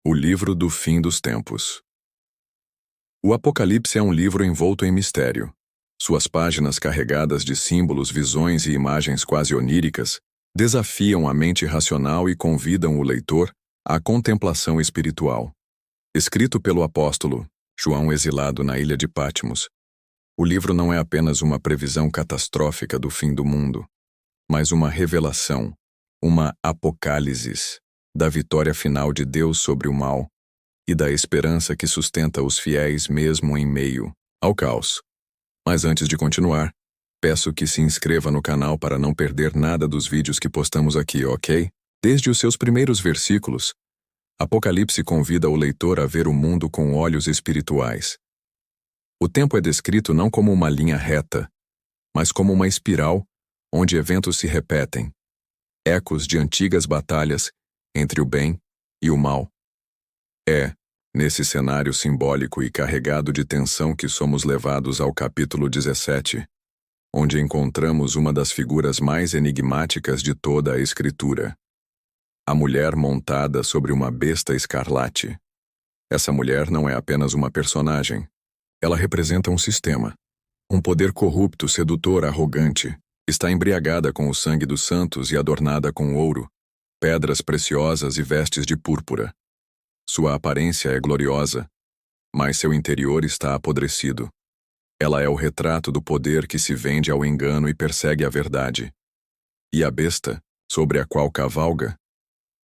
O livro do fim dos tempos. O Apocalipse é um livro envolto em mistério. Suas páginas carregadas de símbolos, visões e imagens quase oníricas desafiam a mente racional e convidam o leitor à contemplação espiritual. Escrito pelo apóstolo João, exilado na ilha de Patmos, o livro não é apenas uma previsão catastrófica do fim do mundo, mas uma revelação, uma apocalipse da vitória final de Deus sobre o mal e da esperança que sustenta os fiéis mesmo em meio ao caos. Mas antes de continuar, peço que se inscreva no canal para não perder nada dos vídeos que postamos aqui, ok? Desde os seus primeiros versículos, Apocalipse convida o leitor a ver o mundo com olhos espirituais. O tempo é descrito não como uma linha reta, mas como uma espiral onde eventos se repetem, ecos de antigas batalhas entre o bem e o mal. É, nesse cenário simbólico e carregado de tensão que somos levados ao capítulo 17, onde encontramos uma das figuras mais enigmáticas de toda a Escritura. A mulher montada sobre uma besta escarlate. Essa mulher não é apenas uma personagem. Ela representa um sistema. Um poder corrupto, sedutor, arrogante. Está embriagada com o sangue dos santos e adornada com ouro, pedras preciosas e vestes de púrpura. Sua aparência é gloriosa, mas seu interior está apodrecido. Ela é o retrato do poder que se vende ao engano e persegue a verdade. E a besta, sobre a qual cavalga,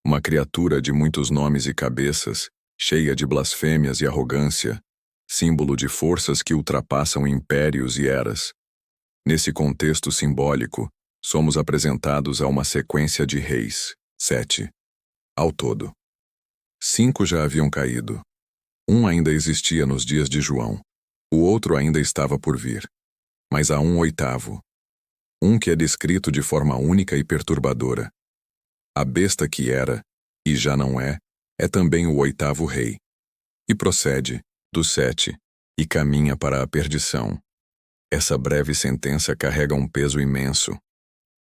uma criatura de muitos nomes e cabeças, cheia de blasfêmias e arrogância, símbolo de forças que ultrapassam impérios e eras. Nesse contexto simbólico, somos apresentados a uma sequência de reis, 7. Ao todo. 5 já haviam caído. Um ainda existia nos dias de João. O outro ainda estava por vir. Mas há um oitavo. Um que é descrito de forma única e perturbadora. A besta que era, e já não é também o oitavo rei. E procede, do 7, e caminha para a perdição. Essa breve sentença carrega um peso imenso.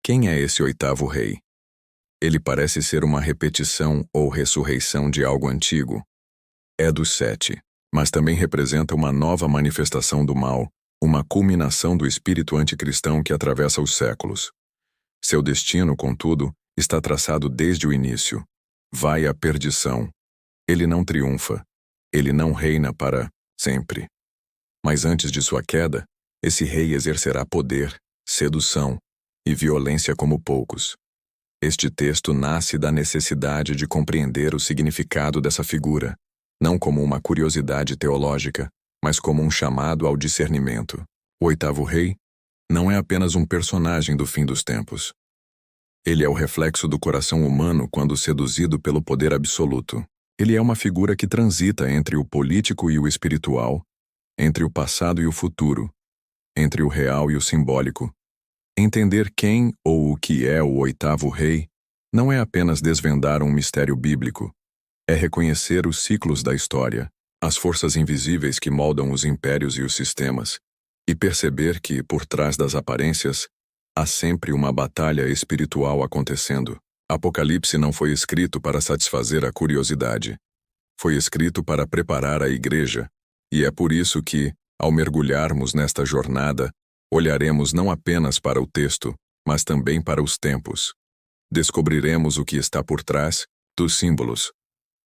Quem é esse oitavo rei? Ele parece ser uma repetição ou ressurreição de algo antigo. É dos 7, mas também representa uma nova manifestação do mal, uma culminação do espírito anticristão que atravessa os séculos. Seu destino, contudo, está traçado desde o início. Vai à perdição. Ele não triunfa. Ele não reina para sempre. Mas antes de sua queda, esse rei exercerá poder, sedução e violência como poucos. Este texto nasce da necessidade de compreender o significado dessa figura, não como uma curiosidade teológica, mas como um chamado ao discernimento. O oitavo rei não é apenas um personagem do fim dos tempos. Ele é o reflexo do coração humano quando seduzido pelo poder absoluto. Ele é uma figura que transita entre o político e o espiritual, entre o passado e o futuro, entre o real e o simbólico. Entender quem ou o que é o oitavo rei não é apenas desvendar um mistério bíblico, é reconhecer os ciclos da história, as forças invisíveis que moldam os impérios e os sistemas, e perceber que, por trás das aparências, há sempre uma batalha espiritual acontecendo. Apocalipse não foi escrito para satisfazer a curiosidade. Foi escrito para preparar a igreja, e é por isso que, ao mergulharmos nesta jornada, olharemos não apenas para o texto, mas também para os tempos. Descobriremos o que está por trás dos símbolos.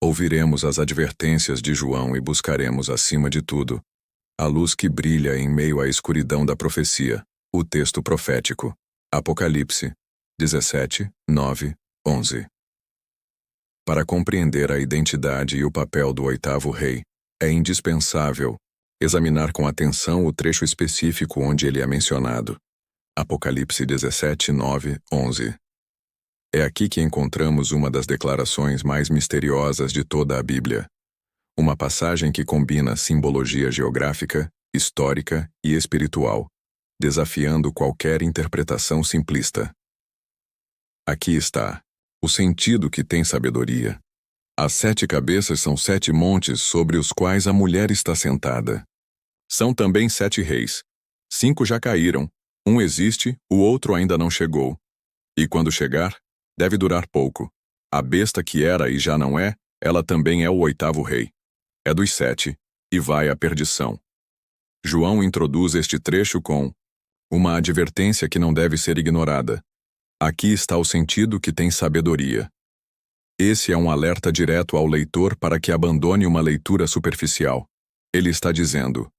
Ouviremos as advertências de João e buscaremos, acima de tudo, a luz que brilha em meio à escuridão da profecia, o texto profético. Apocalipse 17, 9, 11. Para compreender a identidade e o papel do oitavo rei, é indispensável examinar com atenção o trecho específico onde ele é mencionado. Apocalipse 17, 9, 11. É aqui que encontramos uma das declarações mais misteriosas de toda a Bíblia. Uma passagem que combina simbologia geográfica, histórica e espiritual, desafiando qualquer interpretação simplista. Aqui está o sentido que tem sabedoria. As 7 cabeças são 7 montes sobre os quais a mulher está sentada. São também 7 reis. 5 já caíram, um existe, o outro ainda não chegou. E quando chegar, deve durar pouco. A besta que era e já não é Ela também é o oitavo rei. É dos 7, e vai à perdição. João introduz este trecho com uma advertência que não deve ser ignorada. Aqui está o sentido que tem sabedoria. Esse é um alerta direto ao leitor para que abandone uma leitura superficial. Ele está dizendo: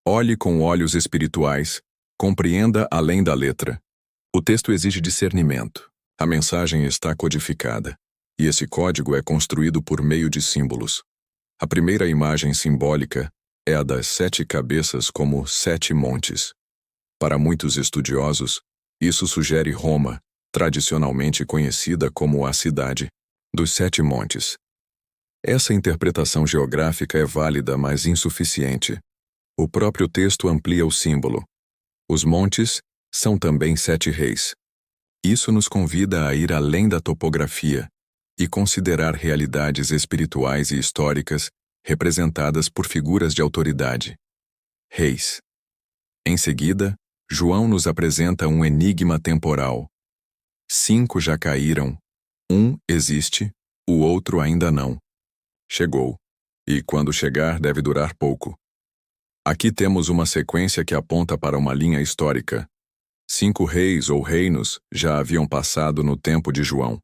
olhe com olhos espirituais, compreenda além da letra. O texto exige discernimento. A mensagem está codificada, e esse código é construído por meio de símbolos. A primeira imagem simbólica é a das 7 cabeças como 7 montes. Para muitos estudiosos, isso sugere Roma, tradicionalmente conhecida como a cidade dos 7 montes. Essa interpretação geográfica é válida, mas insuficiente. O próprio texto amplia o símbolo. Os montes são também 7 reis. Isso nos convida a ir além da topografia e considerar realidades espirituais e históricas representadas por figuras de autoridade. Reis. Em seguida, João nos apresenta um enigma temporal. 5 já caíram, um existe, o outro ainda não. Chegou, e quando chegar deve durar pouco. Aqui temos uma sequência que aponta para uma linha histórica. 5 reis ou reinos já haviam passado no tempo de João.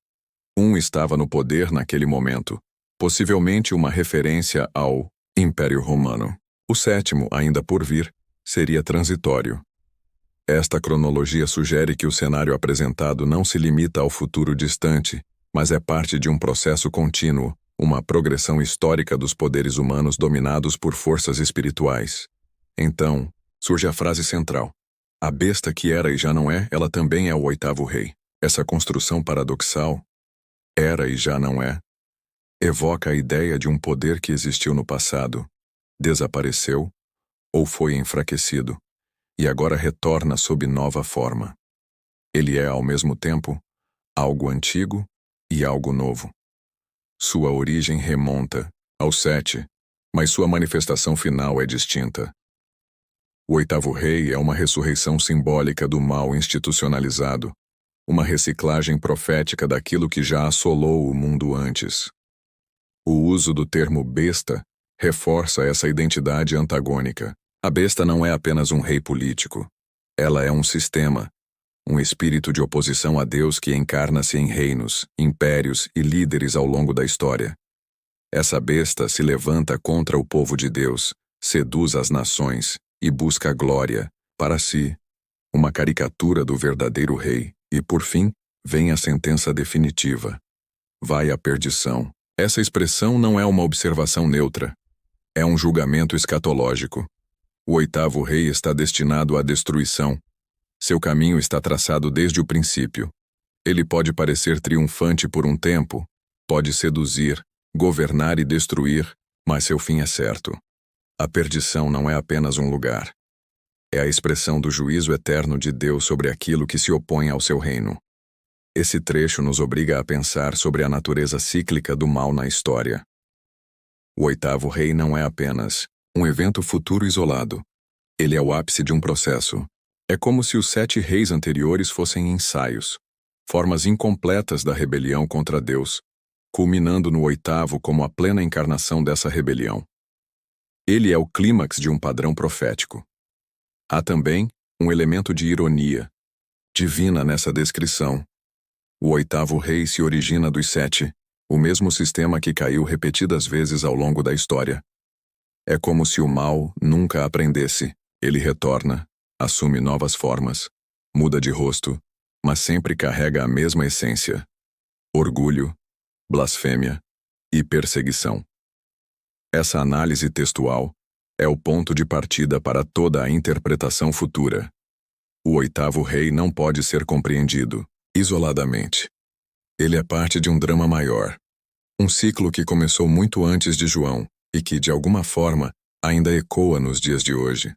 Um estava no poder naquele momento, possivelmente uma referência ao Império Romano. O 7º, ainda por vir, seria transitório. Esta cronologia sugere que o cenário apresentado não se limita ao futuro distante, mas é parte de um processo contínuo, uma progressão histórica dos poderes humanos dominados por forças espirituais. Então, surge a frase central. A besta que era e já não é, ela também é o 8º rei. Essa construção paradoxal, era e já não é, evoca a ideia de um poder que existiu no passado, desapareceu ou foi enfraquecido, e agora retorna sob nova forma. Ele é, ao mesmo tempo, algo antigo e algo novo. Sua origem remonta ao 7, mas sua manifestação final é distinta. O 8º rei é uma ressurreição simbólica do mal institucionalizado, uma reciclagem profética daquilo que já assolou o mundo antes. O uso do termo besta reforça essa identidade antagônica. A besta não é apenas um rei político. Ela é um sistema, um espírito de oposição a Deus que encarna-se em reinos, impérios e líderes ao longo da história. Essa besta se levanta contra o povo de Deus, seduz as nações e busca glória para si, uma caricatura do verdadeiro rei, e por fim, vem a sentença definitiva. Vai à perdição. Essa expressão não é uma observação neutra. É um julgamento escatológico. O 8º rei está destinado à destruição. Seu caminho está traçado desde o princípio. Ele pode parecer triunfante por um tempo, pode seduzir, governar e destruir, mas seu fim é certo. A perdição não é apenas um lugar. É a expressão do juízo eterno de Deus sobre aquilo que se opõe ao seu reino. Esse trecho nos obriga a pensar sobre a natureza cíclica do mal na história. O 8º rei não é apenas um evento futuro isolado. Ele é o ápice de um processo. É como se os 7 reis anteriores fossem ensaios, formas incompletas da rebelião contra Deus, culminando no 8º como a plena encarnação dessa rebelião. Ele é o clímax de um padrão profético. Há também um elemento de ironia divina nessa descrição. O 8º rei se origina dos 7, o mesmo sistema que caiu repetidas vezes ao longo da história. É como se o mal nunca aprendesse. Ele retorna, assume novas formas, muda de rosto, mas sempre carrega a mesma essência: orgulho, blasfêmia e perseguição. Essa análise textual é o ponto de partida para toda a interpretação futura. O 8º rei não pode ser compreendido isoladamente. Ele é parte de um drama maior, um ciclo que começou muito antes de João e que, de alguma forma, ainda ecoa nos dias de hoje.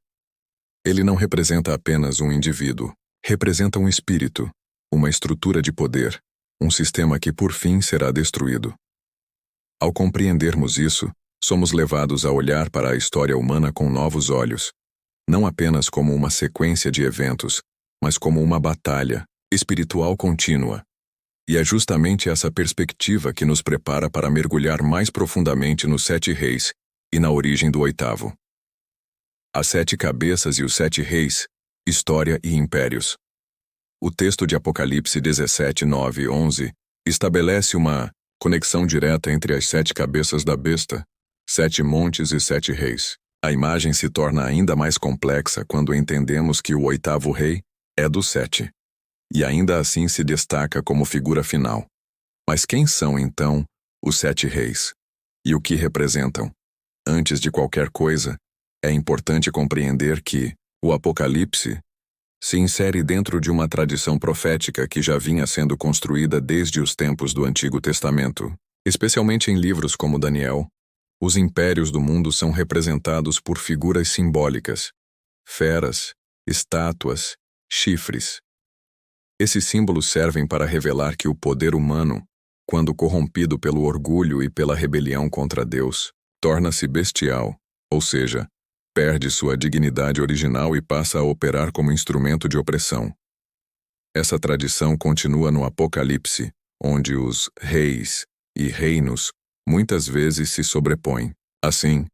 Ele não representa apenas um indivíduo, representa um espírito, uma estrutura de poder, um sistema que por fim será destruído. Ao compreendermos isso, somos levados a olhar para a história humana com novos olhos, não apenas como uma sequência de eventos, mas como uma batalha espiritual contínua. E é justamente essa perspectiva que nos prepara para mergulhar mais profundamente nos 7 reis e na origem do 8º. As 7 cabeças e os 7 reis, história e impérios. O texto de Apocalipse 17, 9 e 11 estabelece uma conexão direta entre as 7 cabeças da besta, 7 montes e 7 reis. A imagem se torna ainda mais complexa quando entendemos que o 8º rei é dos 7. E ainda assim se destaca como figura final. Mas quem são, então, os 7 reis? E o que representam? Antes de qualquer coisa, é importante compreender que o Apocalipse se insere dentro de uma tradição profética que já vinha sendo construída desde os tempos do Antigo Testamento. Especialmente em livros como Daniel, os impérios do mundo são representados por figuras simbólicas, feras, estátuas, chifres. Esses símbolos servem para revelar que o poder humano, quando corrompido pelo orgulho e pela rebelião contra Deus, torna-se bestial, ou seja, perde sua dignidade original e passa a operar como instrumento de opressão. Essa tradição continua no Apocalipse, onde os reis e reinos muitas vezes se sobrepõem. Assim,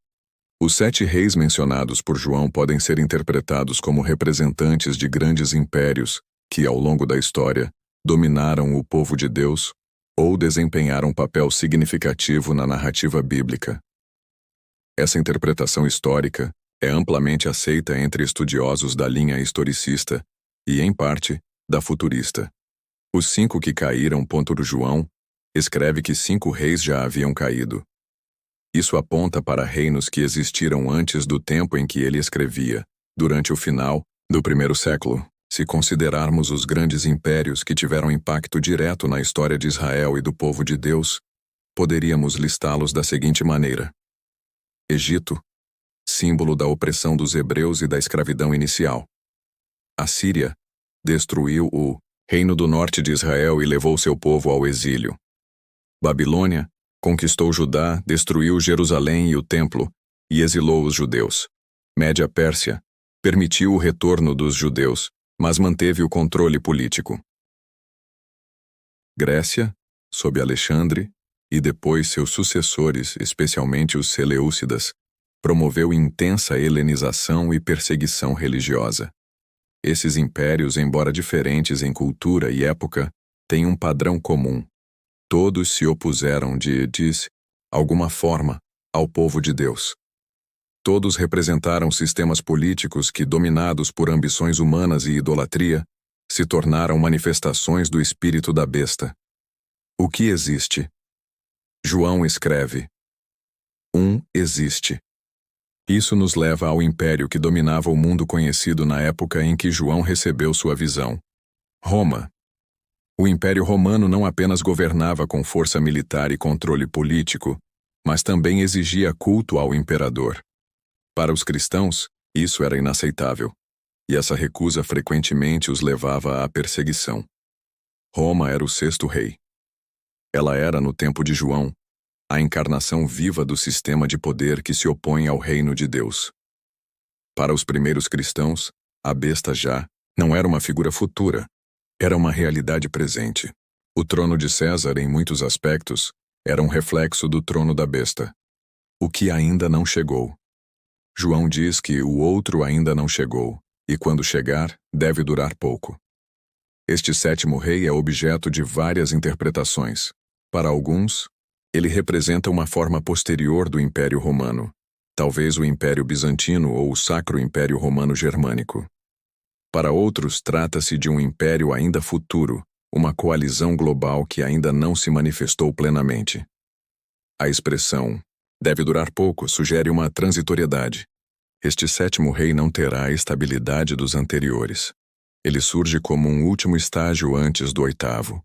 os 7 reis mencionados por João podem ser interpretados como representantes de grandes impérios que, ao longo da história, dominaram o povo de Deus ou desempenharam papel significativo na narrativa bíblica. Essa interpretação histórica é amplamente aceita entre estudiosos da linha historicista e, em parte, da futurista. Os 5 que caíram. João escreve que 5 reis já haviam caído. Isso aponta para reinos que existiram antes do tempo em que ele escrevia, durante o final do 1º século. Se considerarmos os grandes impérios que tiveram impacto direto na história de Israel e do povo de Deus, poderíamos listá-los da seguinte maneira: Egito, símbolo da opressão dos hebreus e da escravidão inicial. Assíria destruiu o reino do norte de Israel e levou seu povo ao exílio. Babilônia conquistou Judá, destruiu Jerusalém e o templo e exilou os judeus. Média Pérsia permitiu o retorno dos judeus, mas manteve o controle político. Grécia, sob Alexandre, e depois seus sucessores, especialmente os Seleucidas, promoveu intensa helenização e perseguição religiosa. Esses impérios, embora diferentes em cultura e época, têm um padrão comum. Todos se opuseram de alguma forma, ao povo de Deus. Todos representaram sistemas políticos que, dominados por ambições humanas e idolatria, se tornaram manifestações do espírito da besta. O que existe? João escreve: existe. Isso nos leva ao império que dominava o mundo conhecido na época em que João recebeu sua visão: Roma. O Império Romano não apenas governava com força militar e controle político, mas também exigia culto ao imperador. Para os cristãos, isso era inaceitável, e essa recusa frequentemente os levava à perseguição. Roma era o 6º rei. Ela era, no tempo de João, a encarnação viva do sistema de poder que se opõe ao reino de Deus. Para os primeiros cristãos, a besta já não era uma figura futura, era uma realidade presente. O trono de César, em muitos aspectos, era um reflexo do trono da besta. O que ainda não chegou. João diz que o outro ainda não chegou, e quando chegar, deve durar pouco. Este 7º rei é objeto de várias interpretações. Para alguns, ele representa uma forma posterior do Império Romano, talvez o Império Bizantino ou o Sacro Império Romano Germânico. Para outros, trata-se de um império ainda futuro, uma coalizão global que ainda não se manifestou plenamente. A expressão deve durar pouco sugere uma transitoriedade. Este 7º rei não terá a estabilidade dos anteriores. Ele surge como um último estágio antes do 8º,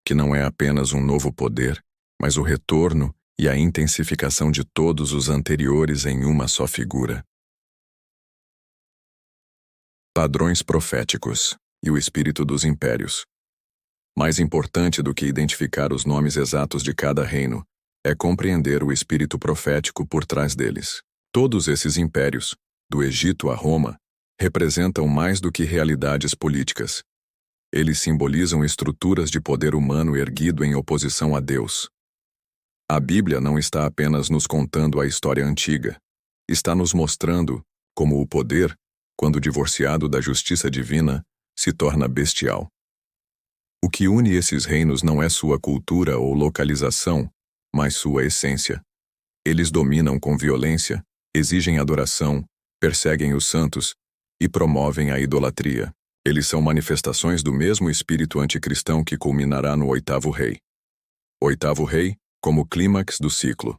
que não é apenas um novo poder, mas o retorno e a intensificação de todos os anteriores em uma só figura. Padrões proféticos e o espírito dos impérios. Mais importante do que identificar os nomes exatos de cada reino, é compreender o espírito profético por trás deles. Todos esses impérios, do Egito a Roma, representam mais do que realidades políticas. Eles simbolizam estruturas de poder humano erguido em oposição a Deus. A Bíblia não está apenas nos contando a história antiga. Está nos mostrando como o poder, quando divorciado da justiça divina, se torna bestial. O que une esses reinos não é sua cultura ou localização, mas sua essência. Eles dominam com violência, exigem adoração, perseguem os santos e promovem a idolatria. Eles são manifestações do mesmo espírito anticristão que culminará no oitavo rei. Oitavo rei, como clímax do ciclo.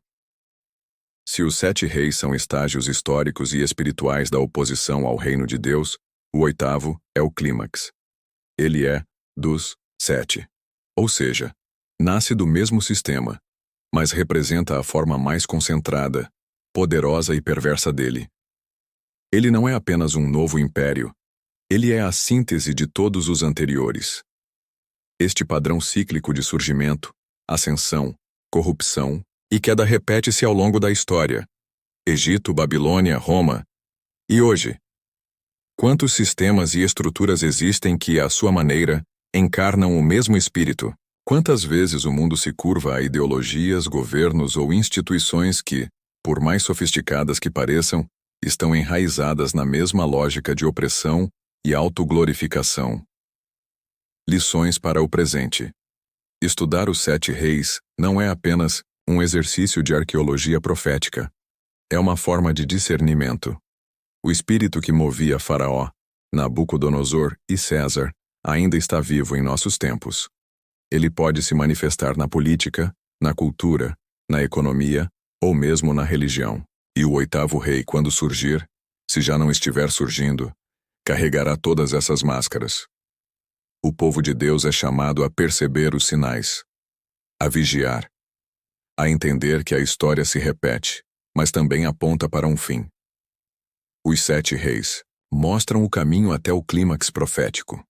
Se os 7 reis são estágios históricos e espirituais da oposição ao reino de Deus, o oitavo é o clímax. Ele é dos 7. Ou seja, nasce do mesmo sistema, mas representa a forma mais concentrada, poderosa e perversa dele. Ele não é apenas um novo império, ele é a síntese de todos os anteriores. Este padrão cíclico de surgimento, ascensão, corrupção e queda repete-se ao longo da história. Egito, Babilônia, Roma. E hoje? Quantos sistemas e estruturas existem que, à sua maneira, encarnam o mesmo espírito? Quantas vezes o mundo se curva a ideologias, governos ou instituições que, por mais sofisticadas que pareçam, estão enraizadas na mesma lógica de opressão e autoglorificação? Lições para o presente. Estudar os 7 reis não é apenas um exercício de arqueologia profética. É uma forma de discernimento. O espírito que movia Faraó, Nabucodonosor e César ainda está vivo em nossos tempos. Ele pode se manifestar na política, na cultura, na economia ou mesmo na religião. E o oitavo rei, quando surgir, se já não estiver surgindo, carregará todas essas máscaras. O povo de Deus é chamado a perceber os sinais, a vigiar, a entender que a história se repete, mas também aponta para um fim. Os 7 reis mostram o caminho até o clímax profético.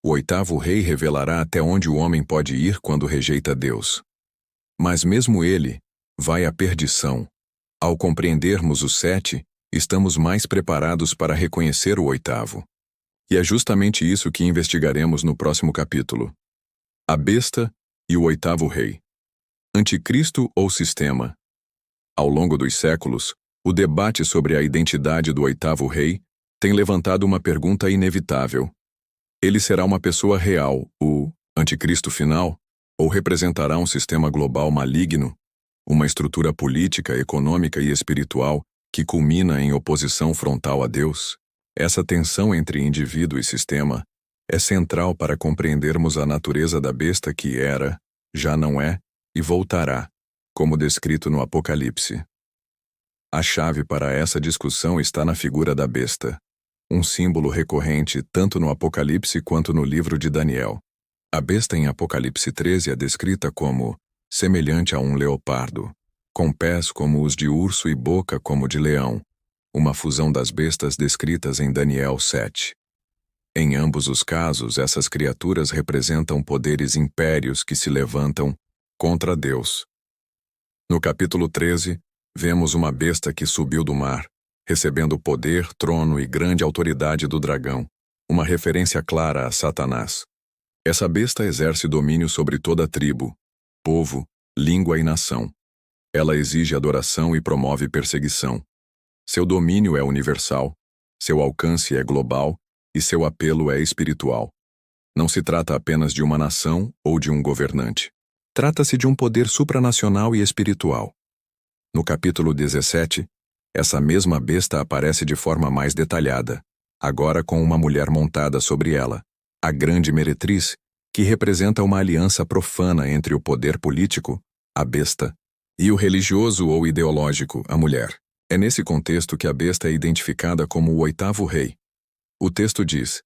O oitavo rei revelará até onde o homem pode ir quando rejeita Deus. Mas mesmo ele vai à perdição. Ao compreendermos os 7, estamos mais preparados para reconhecer o oitavo. E é justamente isso que investigaremos no próximo capítulo. A besta e o oitavo rei. Anticristo ou sistema? Ao longo dos séculos, o debate sobre a identidade do oitavo rei tem levantado uma pergunta inevitável. Ele será uma pessoa real, o anticristo final, ou representará um sistema global maligno, uma estrutura política, econômica e espiritual que culmina em oposição frontal a Deus? Essa tensão entre indivíduo e sistema é central para compreendermos a natureza da besta que era, já não é e voltará, como descrito no Apocalipse. A chave para essa discussão está na figura da besta, um símbolo recorrente tanto no Apocalipse quanto no livro de Daniel. A besta em Apocalipse 13 é descrita como semelhante a um leopardo, com pés como os de urso e boca como de leão, uma fusão das bestas descritas em Daniel 7. Em ambos os casos, essas criaturas representam poderes impérios que se levantam contra Deus. No capítulo 13, vemos uma besta que subiu do mar, recebendo poder, trono e grande autoridade do dragão, uma referência clara a Satanás. Essa besta exerce domínio sobre toda tribo, povo, língua e nação. Ela exige adoração e promove perseguição. Seu domínio é universal, seu alcance é global e seu apelo é espiritual. Não se trata apenas de uma nação ou de um governante. Trata-se de um poder supranacional e espiritual. No capítulo 17, essa mesma besta aparece de forma mais detalhada, agora com uma mulher montada sobre ela, a grande meretriz, que representa uma aliança profana entre o poder político, a besta, e o religioso ou ideológico, a mulher. É nesse contexto que a besta é identificada como o oitavo rei. O texto diz: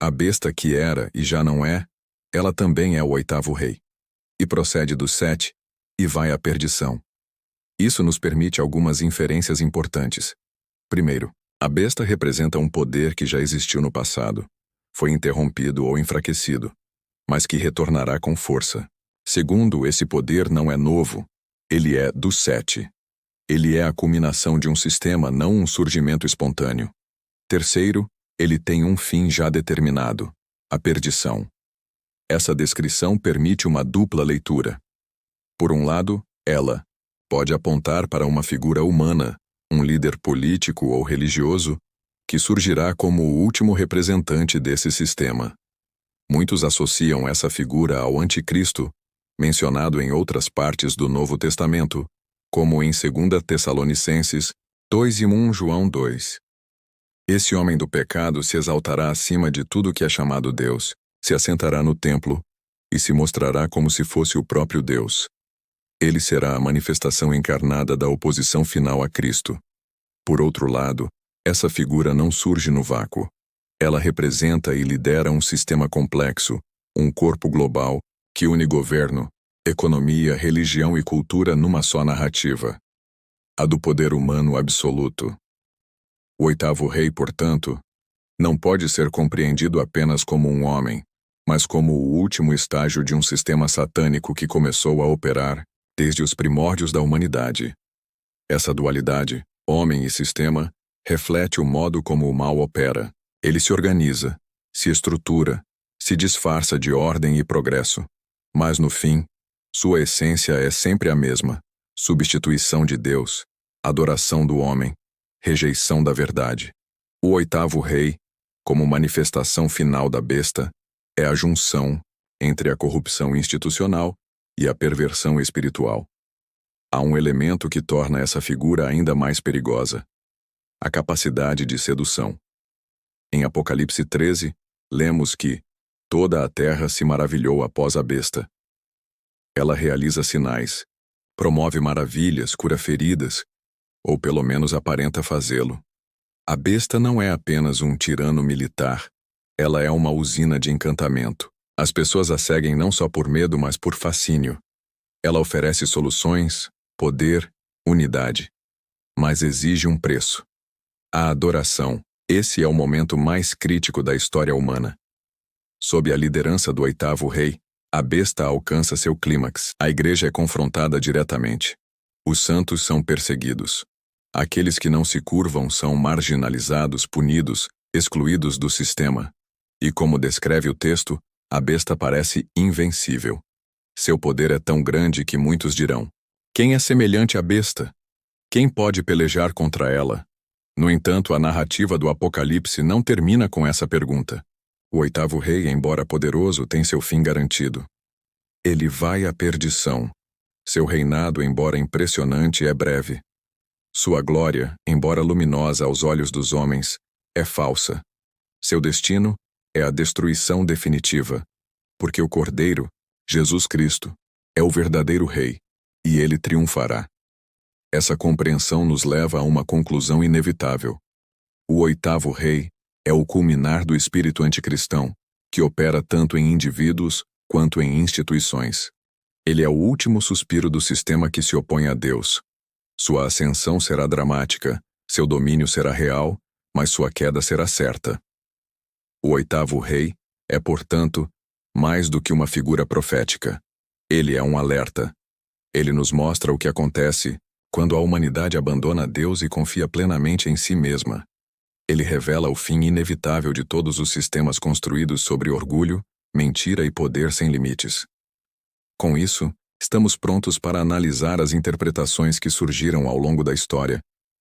a besta que era e já não é, ela também é o oitavo rei. E procede dos 7, e vai à perdição. Isso nos permite algumas inferências importantes. Primeiro, a besta representa um poder que já existiu no passado, foi interrompido ou enfraquecido, mas que retornará com força. Segundo, esse poder não é novo, ele é dos 7. Ele é a culminação de um sistema, não um surgimento espontâneo. Terceiro, ele tem um fim já determinado, a perdição. Essa descrição permite uma dupla leitura. Por um lado, ela pode apontar para uma figura humana, um líder político ou religioso, que surgirá como o último representante desse sistema. Muitos associam essa figura ao Anticristo, mencionado em outras partes do Novo Testamento, como em 2 Tessalonicenses 2 e 1 João 2. Esse homem do pecado se exaltará acima de tudo que é chamado Deus, se assentará no templo e se mostrará como se fosse o próprio Deus. Ele será a manifestação encarnada da oposição final a Cristo. Por outro lado, essa figura não surge no vácuo. Ela representa e lidera um sistema complexo, um corpo global, que une governo, economia, religião e cultura numa só narrativa. A do poder humano absoluto. O oitavo rei, portanto, não pode ser compreendido apenas como um homem, mas como o último estágio de um sistema satânico que começou a operar desde os primórdios da humanidade. Essa dualidade, homem e sistema, reflete o modo como o mal opera. Ele se organiza, se estrutura, se disfarça de ordem e progresso. Mas no fim, sua essência é sempre a mesma: substituição de Deus, adoração do homem, rejeição da verdade. O oitavo rei, como manifestação final da besta, é a junção entre a corrupção institucional e a perversão espiritual. Há um elemento que torna essa figura ainda mais perigosa: a capacidade de sedução. Em Apocalipse 13, lemos que toda a terra se maravilhou após a besta. Ela realiza sinais, promove maravilhas, cura feridas, ou pelo menos aparenta fazê-lo. A besta não é apenas um tirano militar, ela é uma usina de encantamento. As pessoas a seguem não só por medo, mas por fascínio. Ela oferece soluções, poder, unidade. Mas exige um preço: a adoração. Esse é o momento mais crítico da história humana. Sob a liderança do oitavo rei, a besta alcança seu clímax. A igreja é confrontada diretamente. Os santos são perseguidos. Aqueles que não se curvam são marginalizados, punidos, excluídos do sistema. E como descreve o texto, a besta parece invencível. Seu poder é tão grande que muitos dirão: quem é semelhante à besta? Quem pode pelejar contra ela? No entanto, a narrativa do Apocalipse não termina com essa pergunta. O oitavo rei, embora poderoso, tem seu fim garantido. Ele vai à perdição. Seu reinado, embora impressionante, é breve. Sua glória, embora luminosa aos olhos dos homens, é falsa. Seu destino é a destruição definitiva, porque o Cordeiro, Jesus Cristo, é o verdadeiro rei, e ele triunfará. Essa compreensão nos leva a uma conclusão inevitável. O oitavo rei é o culminar do espírito anticristão, que opera tanto em indivíduos quanto em instituições. Ele é o último suspiro do sistema que se opõe a Deus. Sua ascensão será dramática, seu domínio será real, mas sua queda será certa. O oitavo rei é, portanto, mais do que uma figura profética. Ele é um alerta. Ele nos mostra o que acontece quando a humanidade abandona Deus e confia plenamente em si mesma. Ele revela o fim inevitável de todos os sistemas construídos sobre orgulho, mentira e poder sem limites. Com isso, estamos prontos para analisar as interpretações que surgiram ao longo da história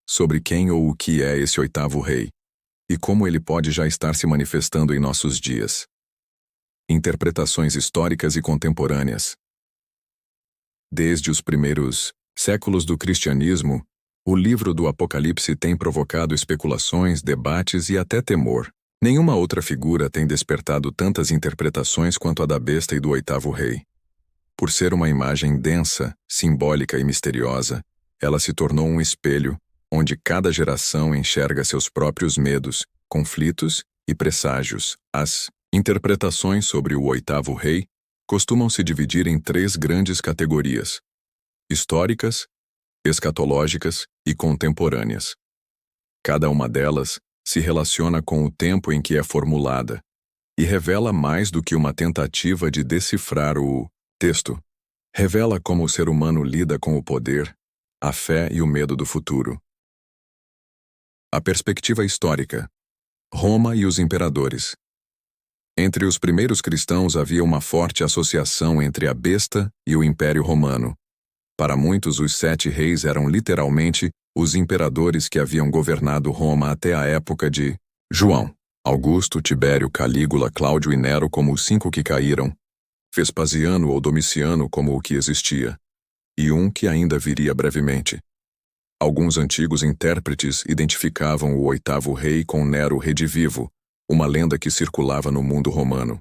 sobre quem ou o que é esse oitavo rei e como ele pode já estar se manifestando em nossos dias. Interpretações históricas e contemporâneas. Desde os primeiros séculos do cristianismo, o livro do Apocalipse tem provocado especulações, debates e até temor. Nenhuma outra figura tem despertado tantas interpretações quanto a da besta e do oitavo rei. Por ser uma imagem densa, simbólica e misteriosa, ela se tornou um espelho onde cada geração enxerga seus próprios medos, conflitos e presságios. As interpretações sobre o oitavo rei costumam se dividir em 3 grandes categorias: históricas, escatológicas e contemporâneas. Cada uma delas se relaciona com o tempo em que é formulada e revela mais do que uma tentativa de decifrar o texto. Revela como o ser humano lida com o poder, a fé e o medo do futuro. A perspectiva histórica. Roma e os imperadores. Entre os primeiros cristãos havia uma forte associação entre a besta e o Império Romano. Para muitos, os 7 reis eram literalmente os imperadores que haviam governado Roma até a época de João, Augusto, Tibério, Calígula, Cláudio e Nero como os 5 que caíram, Vespasiano ou Domiciano como o que existia, e um que ainda viria brevemente. Alguns antigos intérpretes identificavam o 8º rei com Nero redivivo, uma lenda que circulava no mundo romano.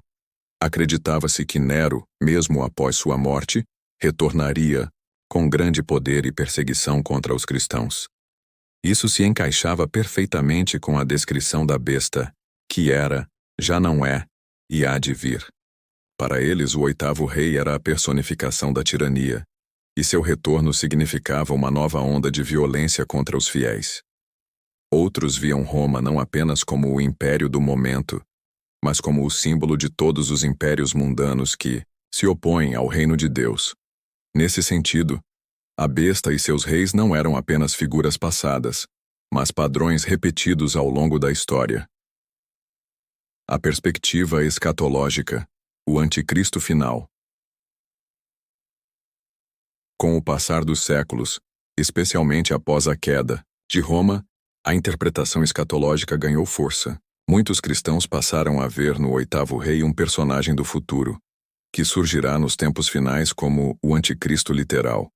Acreditava-se que Nero, mesmo após sua morte, retornaria com grande poder e perseguição contra os cristãos. Isso se encaixava perfeitamente com a descrição da besta, que era, já não é, e há de vir. Para eles, o 8º rei era a personificação da tirania, e seu retorno significava uma nova onda de violência contra os fiéis. Outros viam Roma não apenas como o império do momento, mas como o símbolo de todos os impérios mundanos que se opõem ao reino de Deus. Nesse sentido, a besta e seus reis não eram apenas figuras passadas, mas padrões repetidos ao longo da história. A perspectiva escatológica, o anticristo final. Com o passar dos séculos, especialmente após a queda de Roma, a interpretação escatológica ganhou força. Muitos cristãos passaram a ver no 8º rei um personagem do futuro, que surgirá nos tempos finais como o anticristo literal,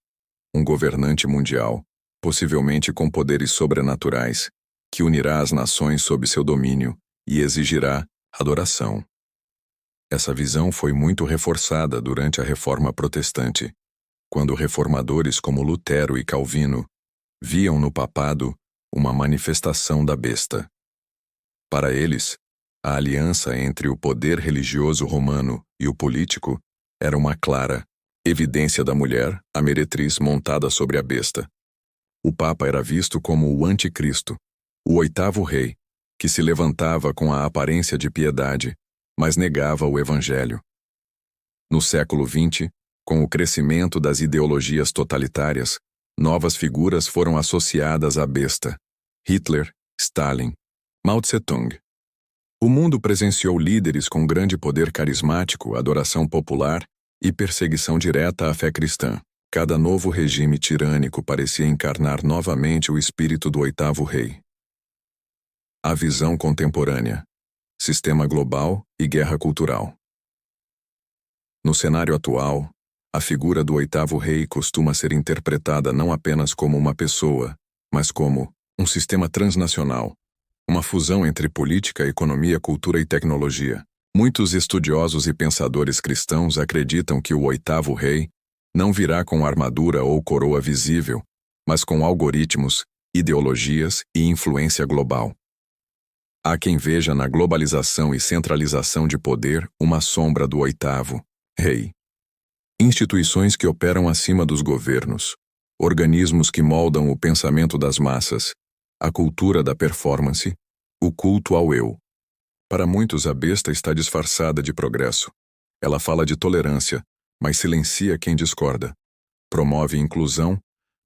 um governante mundial, possivelmente com poderes sobrenaturais, que unirá as nações sob seu domínio e exigirá adoração. Essa visão foi muito reforçada durante a Reforma Protestante, quando reformadores como Lutero e Calvino viam no papado uma manifestação da besta. Para eles, a aliança entre o poder religioso romano e o político era uma clara evidência da mulher, a meretriz montada sobre a besta. O Papa era visto como o anticristo, o 8º rei, que se levantava com a aparência de piedade, mas negava o evangelho. No século XX, com o crescimento das ideologias totalitárias, novas figuras foram associadas à besta: Hitler, Stalin, Mao Tse-tung. O mundo presenciou líderes com grande poder carismático, adoração popular e perseguição direta à fé cristã. Cada novo regime tirânico parecia encarnar novamente o espírito do 8º rei. A visão contemporânea: sistema global e guerra cultural. No cenário atual, a figura do 8º rei costuma ser interpretada não apenas como uma pessoa, mas como um sistema transnacional, uma fusão entre política, economia, cultura e tecnologia. Muitos estudiosos e pensadores cristãos acreditam que o 8º rei não virá com armadura ou coroa visível, mas com algoritmos, ideologias e influência global. Há quem veja na globalização e centralização de poder uma sombra do 8º rei. Instituições que operam acima dos governos, organismos que moldam o pensamento das massas, a cultura da performance, o culto ao eu. Para muitos, a besta está disfarçada de progresso. Ela fala de tolerância, mas silencia quem discorda. Promove inclusão,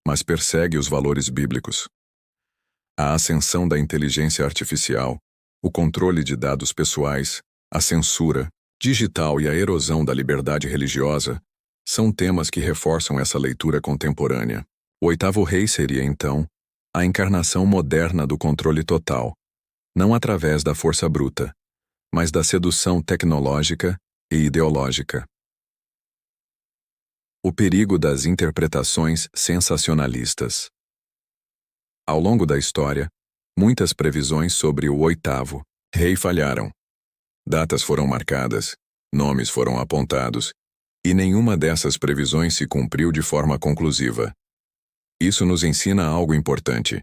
mas persegue os valores bíblicos. A ascensão da inteligência artificial, o controle de dados pessoais, a censura digital e a erosão da liberdade religiosa são temas que reforçam essa leitura contemporânea. O 8º rei seria, então, a encarnação moderna do controle total, não através da força bruta, mas da sedução tecnológica e ideológica. O perigo das interpretações sensacionalistas. Ao longo da história, muitas previsões sobre o 8º rei falharam. Datas foram marcadas, nomes foram apontados, e nenhuma dessas previsões se cumpriu de forma conclusiva. Isso nos ensina algo importante.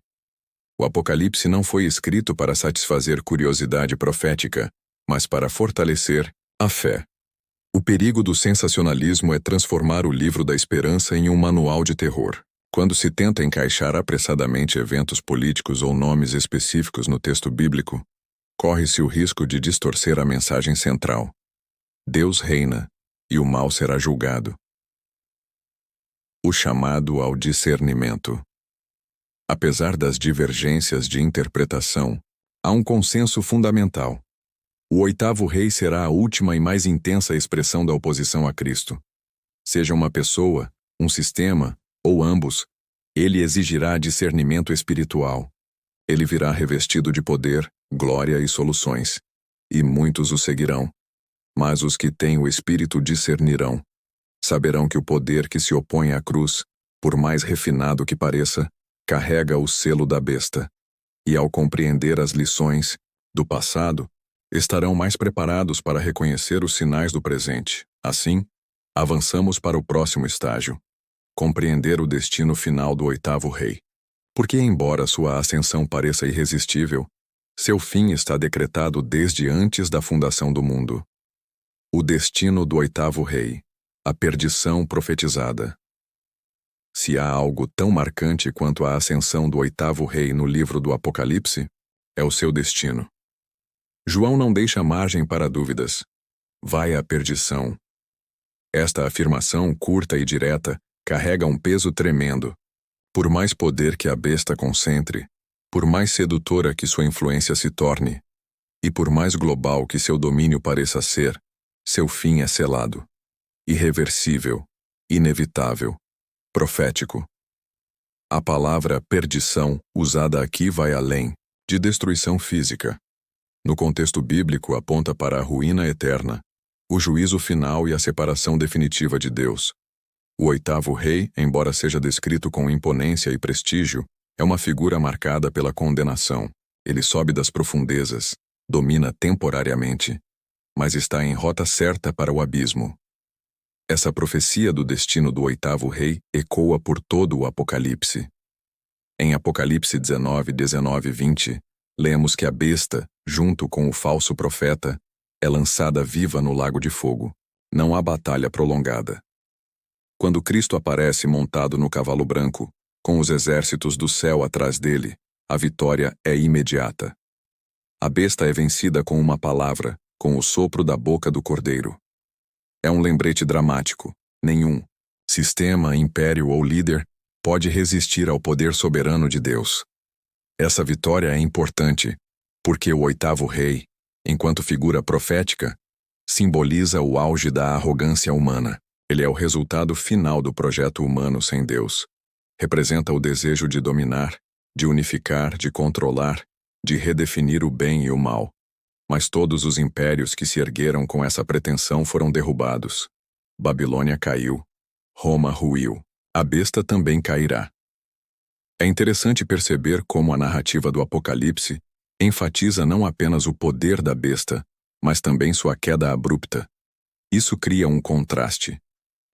O Apocalipse não foi escrito para satisfazer curiosidade profética, mas para fortalecer a fé. O perigo do sensacionalismo é transformar o livro da esperança em um manual de terror. Quando se tenta encaixar apressadamente eventos políticos ou nomes específicos no texto bíblico, corre-se o risco de distorcer a mensagem central. Deus reina, e o mal será julgado. O chamado ao discernimento. Apesar das divergências de interpretação, há um consenso fundamental. O oitavo rei será a última e mais intensa expressão da oposição a Cristo. Seja uma pessoa, um sistema, ou ambos, ele exigirá discernimento espiritual. Ele virá revestido de poder, glória e soluções. E muitos o seguirão. Mas os que têm o Espírito discernirão. Saberão que o poder que se opõe à cruz, por mais refinado que pareça, carrega o selo da besta. E ao compreender as lições do passado, estarão mais preparados para reconhecer os sinais do presente. Assim, avançamos para o próximo estágio: compreender o destino final do oitavo rei. Porque, embora sua ascensão pareça irresistível, seu fim está decretado desde antes da fundação do mundo. O destino do oitavo rei, a perdição profetizada. Se há algo tão marcante quanto a ascensão do oitavo rei no livro do Apocalipse, é o seu destino. João não deixa margem para dúvidas. Vai à perdição. Esta afirmação curta e direta carrega um peso tremendo. Por mais poder que a besta concentre, por mais sedutora que sua influência se torne, e por mais global que seu domínio pareça ser, seu fim é selado, irreversível, inevitável, profético. A palavra perdição, usada aqui, vai além de destruição física. No contexto bíblico, aponta para a ruína eterna, o juízo final e a separação definitiva de Deus. O oitavo rei, embora seja descrito com imponência e prestígio, é uma figura marcada pela condenação. Ele sobe das profundezas, domina temporariamente, mas está em rota certa para o abismo. Essa profecia do destino do oitavo rei ecoa por todo o Apocalipse. Em Apocalipse 19, 19 e 20, lemos que a besta, junto com o falso profeta, é lançada viva no lago de fogo. Não há batalha prolongada. Quando Cristo aparece montado no cavalo branco, com os exércitos do céu atrás dele, a vitória é imediata. A besta é vencida com uma palavra, com o sopro da boca do cordeiro. É um lembrete dramático. Nenhum sistema, império ou líder pode resistir ao poder soberano de Deus. Essa vitória é importante, porque o oitavo rei, enquanto figura profética, simboliza o auge da arrogância humana. Ele é o resultado final do projeto humano sem Deus. Representa o desejo de dominar, de unificar, de controlar, de redefinir o bem e o mal. Mas todos os impérios que se ergueram com essa pretensão foram derrubados. Babilônia caiu. Roma ruiu. A besta também cairá. É interessante perceber como a narrativa do Apocalipse enfatiza não apenas o poder da besta, mas também sua queda abrupta. Isso cria um contraste.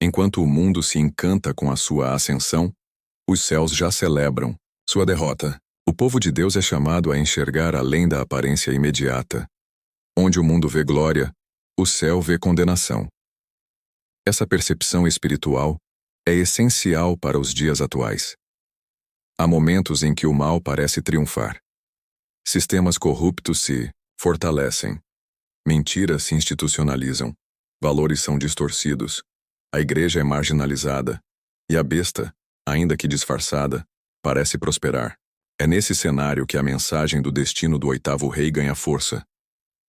Enquanto o mundo se encanta com a sua ascensão, os céus já celebram sua derrota. O povo de Deus é chamado a enxergar além da aparência imediata. Onde o mundo vê glória, o céu vê condenação. Essa percepção espiritual é essencial para os dias atuais. Há momentos em que o mal parece triunfar. Sistemas corruptos se fortalecem. Mentiras se institucionalizam. Valores são distorcidos. A igreja é marginalizada. E a besta, ainda que disfarçada, parece prosperar. É nesse cenário que a mensagem do destino do oitavo rei ganha força.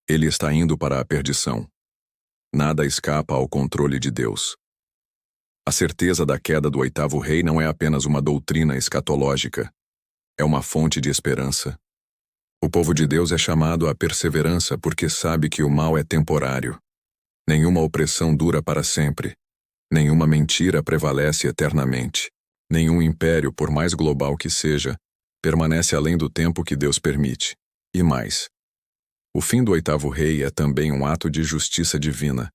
Ele está indo para a perdição. Nada escapa ao controle de Deus. A certeza da queda do oitavo rei não é apenas uma doutrina escatológica. É uma fonte de esperança. O povo de Deus é chamado à perseverança porque sabe que o mal é temporário. Nenhuma opressão dura para sempre. Nenhuma mentira prevalece eternamente. Nenhum império, por mais global que seja, permanece além do tempo que Deus permite. E mais. O fim do oitavo rei é também um ato de justiça divina.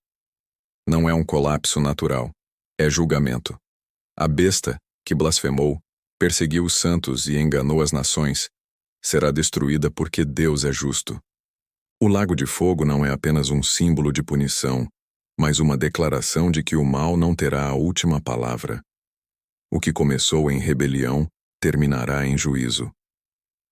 Não é um colapso natural. É julgamento. A besta, que blasfemou, perseguiu os santos e enganou as nações, será destruída porque Deus é justo. O lago de fogo não é apenas um símbolo de punição, mas uma declaração de que o mal não terá a última palavra. O que começou em rebelião terminará em juízo.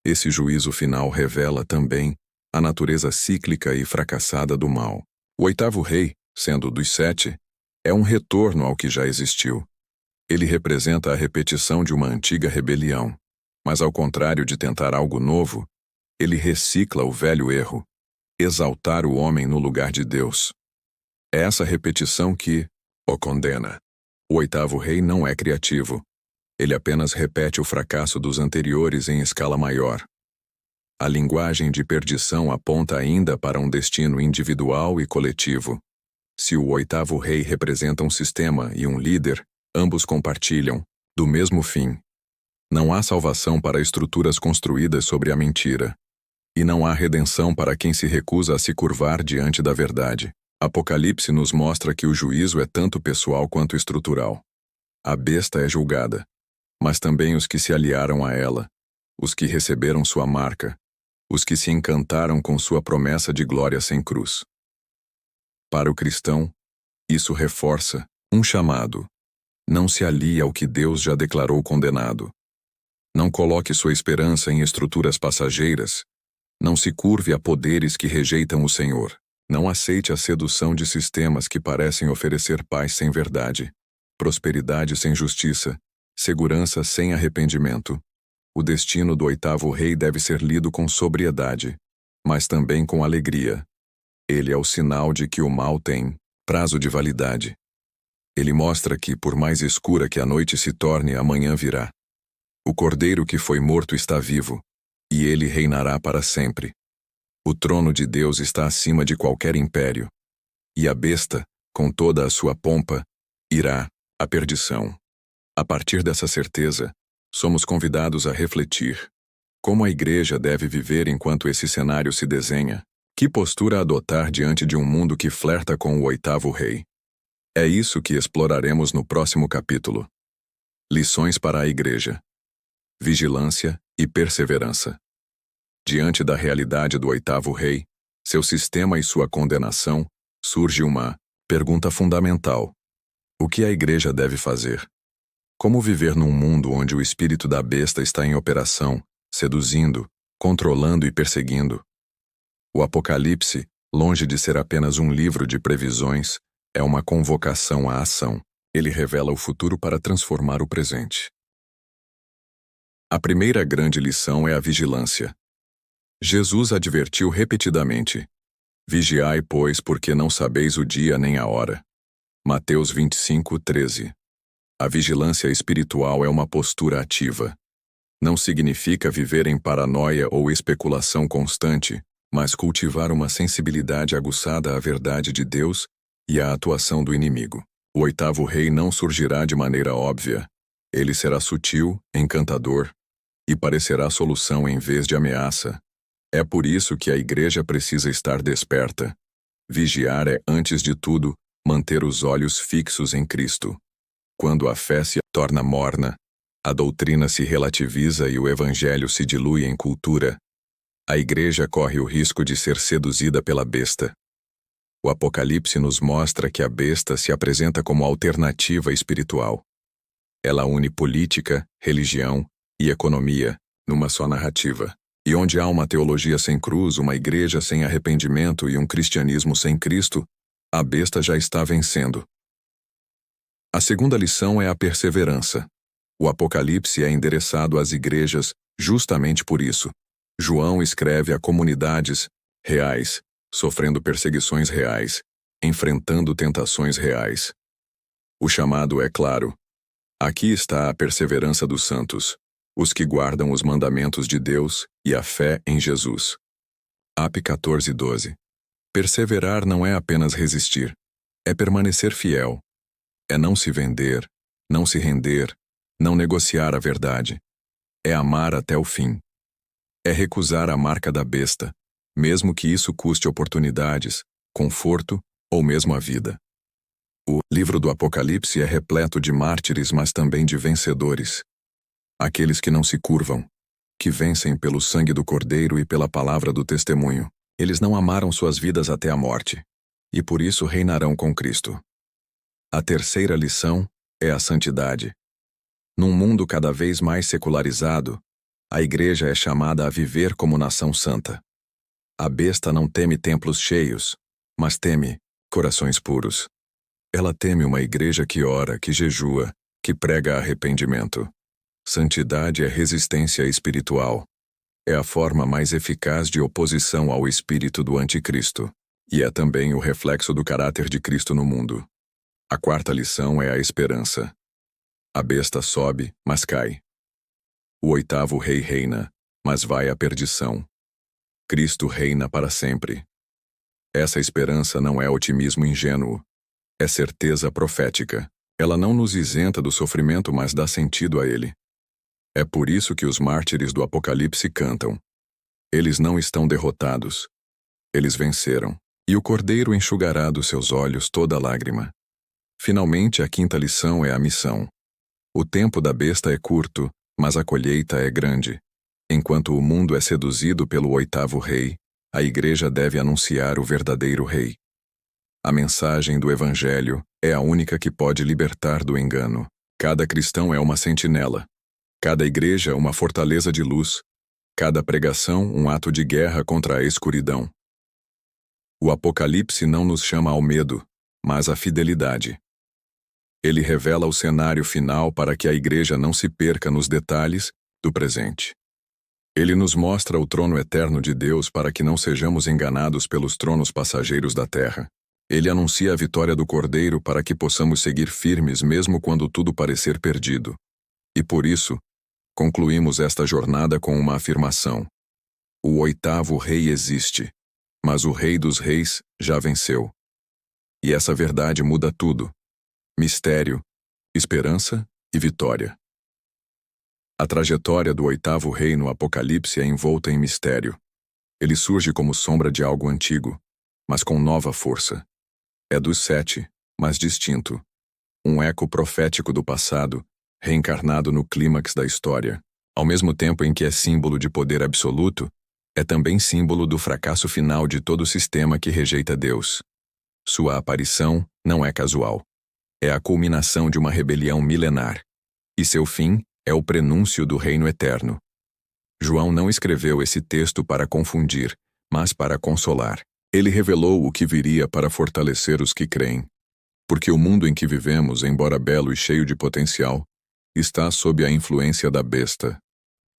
Esse juízo final revela também a natureza cíclica e fracassada do mal. O oitavo rei, sendo dos 7, é um retorno ao que já existiu. Ele representa a repetição de uma antiga rebelião, mas ao contrário de tentar algo novo, ele recicla o velho erro. exaltar o homem no lugar de Deus. É essa repetição que o condena. O oitavo rei não é criativo. Ele apenas repete o fracasso dos anteriores em escala maior. A linguagem de perdição aponta ainda para um destino individual e coletivo. Se o oitavo rei representa um sistema e um líder, ambos compartilham do mesmo fim. Não há salvação para estruturas construídas sobre a mentira. E não há redenção para quem se recusa a se curvar diante da verdade. Apocalipse nos mostra que o juízo é tanto pessoal quanto estrutural. A besta é julgada, mas também os que se aliaram a ela, os que receberam sua marca, os que se encantaram com sua promessa de glória sem cruz. Para o cristão, isso reforça um chamado. Não se alie ao que Deus já declarou condenado. Não coloque sua esperança em estruturas passageiras. Não se curve a poderes que rejeitam o Senhor. Não aceite a sedução de sistemas que parecem oferecer paz sem verdade, prosperidade sem justiça, segurança sem arrependimento. O destino do oitavo rei deve ser lido com sobriedade, mas também com alegria. Ele é o sinal de que o mal tem prazo de validade. Ele mostra que, por mais escura que a noite se torne, a manhã virá. O cordeiro que foi morto está vivo, e ele reinará para sempre. O trono de Deus está acima de qualquer império. E a besta, com toda a sua pompa, irá à perdição. A partir dessa certeza, somos convidados a refletir. Como a igreja deve viver enquanto esse cenário se desenha? Que postura adotar diante de um mundo que flerta com o oitavo rei? É isso que exploraremos no próximo capítulo. Lições para a igreja. Vigilância e perseverança. Diante da realidade do oitavo rei, seu sistema e sua condenação, surge uma pergunta fundamental. O que a igreja deve fazer? Como viver num mundo onde o espírito da besta está em operação, seduzindo, controlando e perseguindo? O Apocalipse, longe de ser apenas um livro de previsões, é uma convocação à ação. Ele revela o futuro para transformar o presente. A primeira grande lição é a vigilância. Jesus advertiu repetidamente: Vigiai, pois, porque não sabeis o dia nem a hora. Mateus 25:13. A vigilância espiritual é uma postura ativa. Não significa viver em paranoia ou especulação constante, mas cultivar uma sensibilidade aguçada à verdade de Deus e à atuação do inimigo. O oitavo rei não surgirá de maneira óbvia. Ele será sutil, encantador, e parecerá solução em vez de ameaça. É por isso que a igreja precisa estar desperta. Vigiar é, antes de tudo, manter os olhos fixos em Cristo. Quando a fé se torna morna, a doutrina se relativiza e o evangelho se dilui em cultura, a igreja corre o risco de ser seduzida pela besta. O Apocalipse nos mostra que a besta se apresenta como alternativa espiritual. Ela une política, religião e economia numa só narrativa. E onde há uma teologia sem cruz, uma igreja sem arrependimento e um cristianismo sem Cristo, a besta já está vencendo. A segunda lição é a perseverança. O Apocalipse é endereçado às igrejas justamente por isso. João escreve a comunidades reais, sofrendo perseguições reais, enfrentando tentações reais. O chamado é claro. Aqui está a perseverança dos santos, os que guardam os mandamentos de Deus e a fé em Jesus. Ap 14:12. Perseverar não é apenas resistir, é permanecer fiel. É não se vender, não se render, não negociar a verdade. É amar até o fim. É recusar a marca da besta, mesmo que isso custe oportunidades, conforto ou mesmo a vida. O livro do Apocalipse é repleto de mártires, mas também de vencedores. Aqueles que não se curvam, que vencem pelo sangue do Cordeiro e pela palavra do testemunho. Eles não amaram suas vidas até a morte, e por isso reinarão com Cristo. A terceira lição é a santidade. Num mundo cada vez mais secularizado, a igreja é chamada a viver como nação santa. A besta não teme templos cheios, mas teme corações puros. Ela teme uma igreja que ora, que jejua, que prega arrependimento. Santidade é resistência espiritual. é a forma mais eficaz de oposição ao espírito do anticristo, e é também o reflexo do caráter de Cristo no mundo. A quarta lição é a esperança. A besta sobe, mas cai. O oitavo rei reina, mas vai à perdição. Cristo reina para sempre. Essa esperança não é otimismo ingênuo. É certeza profética. Ela não nos isenta do sofrimento, mas dá sentido a ele. É por isso que os mártires do Apocalipse cantam. Eles não estão derrotados. Eles venceram. E o Cordeiro enxugará dos seus olhos toda lágrima. Finalmente, a quinta lição é a missão. O tempo da besta é curto, mas a colheita é grande. Enquanto o mundo é seduzido pelo oitavo rei, a igreja deve anunciar o verdadeiro rei. A mensagem do Evangelho é a única que pode libertar do engano. Cada cristão é uma sentinela. Cada igreja uma fortaleza de luz. Cada pregação um ato de guerra contra a escuridão. O Apocalipse não nos chama ao medo, mas à fidelidade. Ele revela o cenário final para que a igreja não se perca nos detalhes do presente. Ele nos mostra o trono eterno de Deus para que não sejamos enganados pelos tronos passageiros da terra. Ele anuncia a vitória do Cordeiro para que possamos seguir firmes mesmo quando tudo parecer perdido. E por isso, concluímos esta jornada com uma afirmação. O oitavo rei existe, mas o Rei dos Reis já venceu. E essa verdade muda tudo. Mistério, esperança e vitória. A trajetória do oitavo rei no Apocalipse é envolta em mistério. Ele surge como sombra de algo antigo, mas com nova força. É dos 7, mas distinto. Um eco profético do passado, reencarnado no clímax da história. Ao mesmo tempo em que é símbolo de poder absoluto, é também símbolo do fracasso final de todo sistema que rejeita Deus. Sua aparição não é casual. É a culminação de uma rebelião milenar. E seu fim é o prenúncio do reino eterno. João não escreveu esse texto para confundir, mas para consolar. Ele revelou o que viria para fortalecer os que creem. Porque o mundo em que vivemos, embora belo e cheio de potencial, está sob a influência da besta.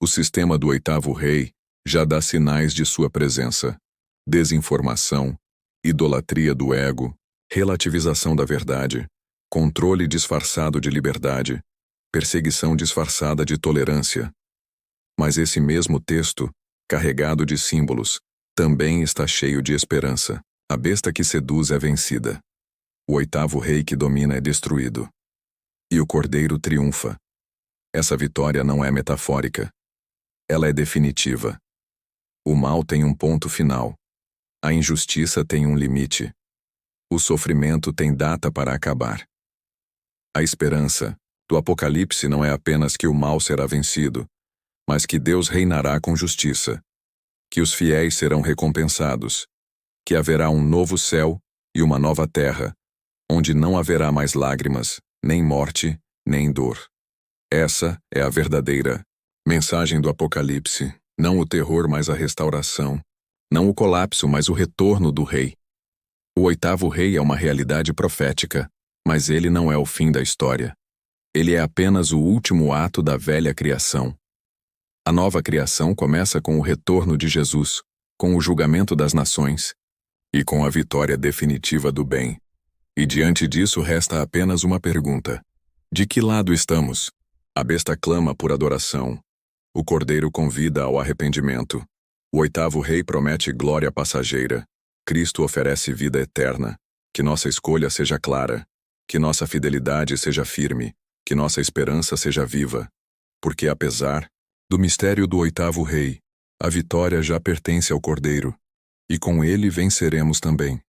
O sistema do oitavo rei já dá sinais de sua presença. Desinformação, idolatria do ego, relativização da verdade, controle disfarçado de liberdade, perseguição disfarçada de tolerância. Mas esse mesmo texto, carregado de símbolos, também está cheio de esperança. A besta que seduz é vencida. O oitavo rei que domina é destruído. E o Cordeiro triunfa. Essa vitória não é metafórica. Ela é definitiva. O mal tem um ponto final. A injustiça tem um limite. O sofrimento tem data para acabar. A esperança do Apocalipse não é apenas que o mal será vencido, mas que Deus reinará com justiça, que os fiéis serão recompensados, que haverá um novo céu e uma nova terra, onde não haverá mais lágrimas, nem morte, nem dor. Essa é a verdadeira mensagem do Apocalipse, não o terror, mas a restauração, não o colapso, mas o retorno do rei. O oitavo rei é uma realidade profética, mas ele não é o fim da história. Ele é apenas o último ato da velha criação. A nova criação começa com o retorno de Jesus, com o julgamento das nações e com a vitória definitiva do bem. E diante disso resta apenas uma pergunta. De que lado estamos? A besta clama por adoração. O Cordeiro convida ao arrependimento. O oitavo rei promete glória passageira. Cristo oferece vida eterna. Que nossa escolha seja clara. Que nossa fidelidade seja firme. Que nossa esperança seja viva. Porque apesar do mistério do oitavo rei, a vitória já pertence ao Cordeiro. E com ele venceremos também.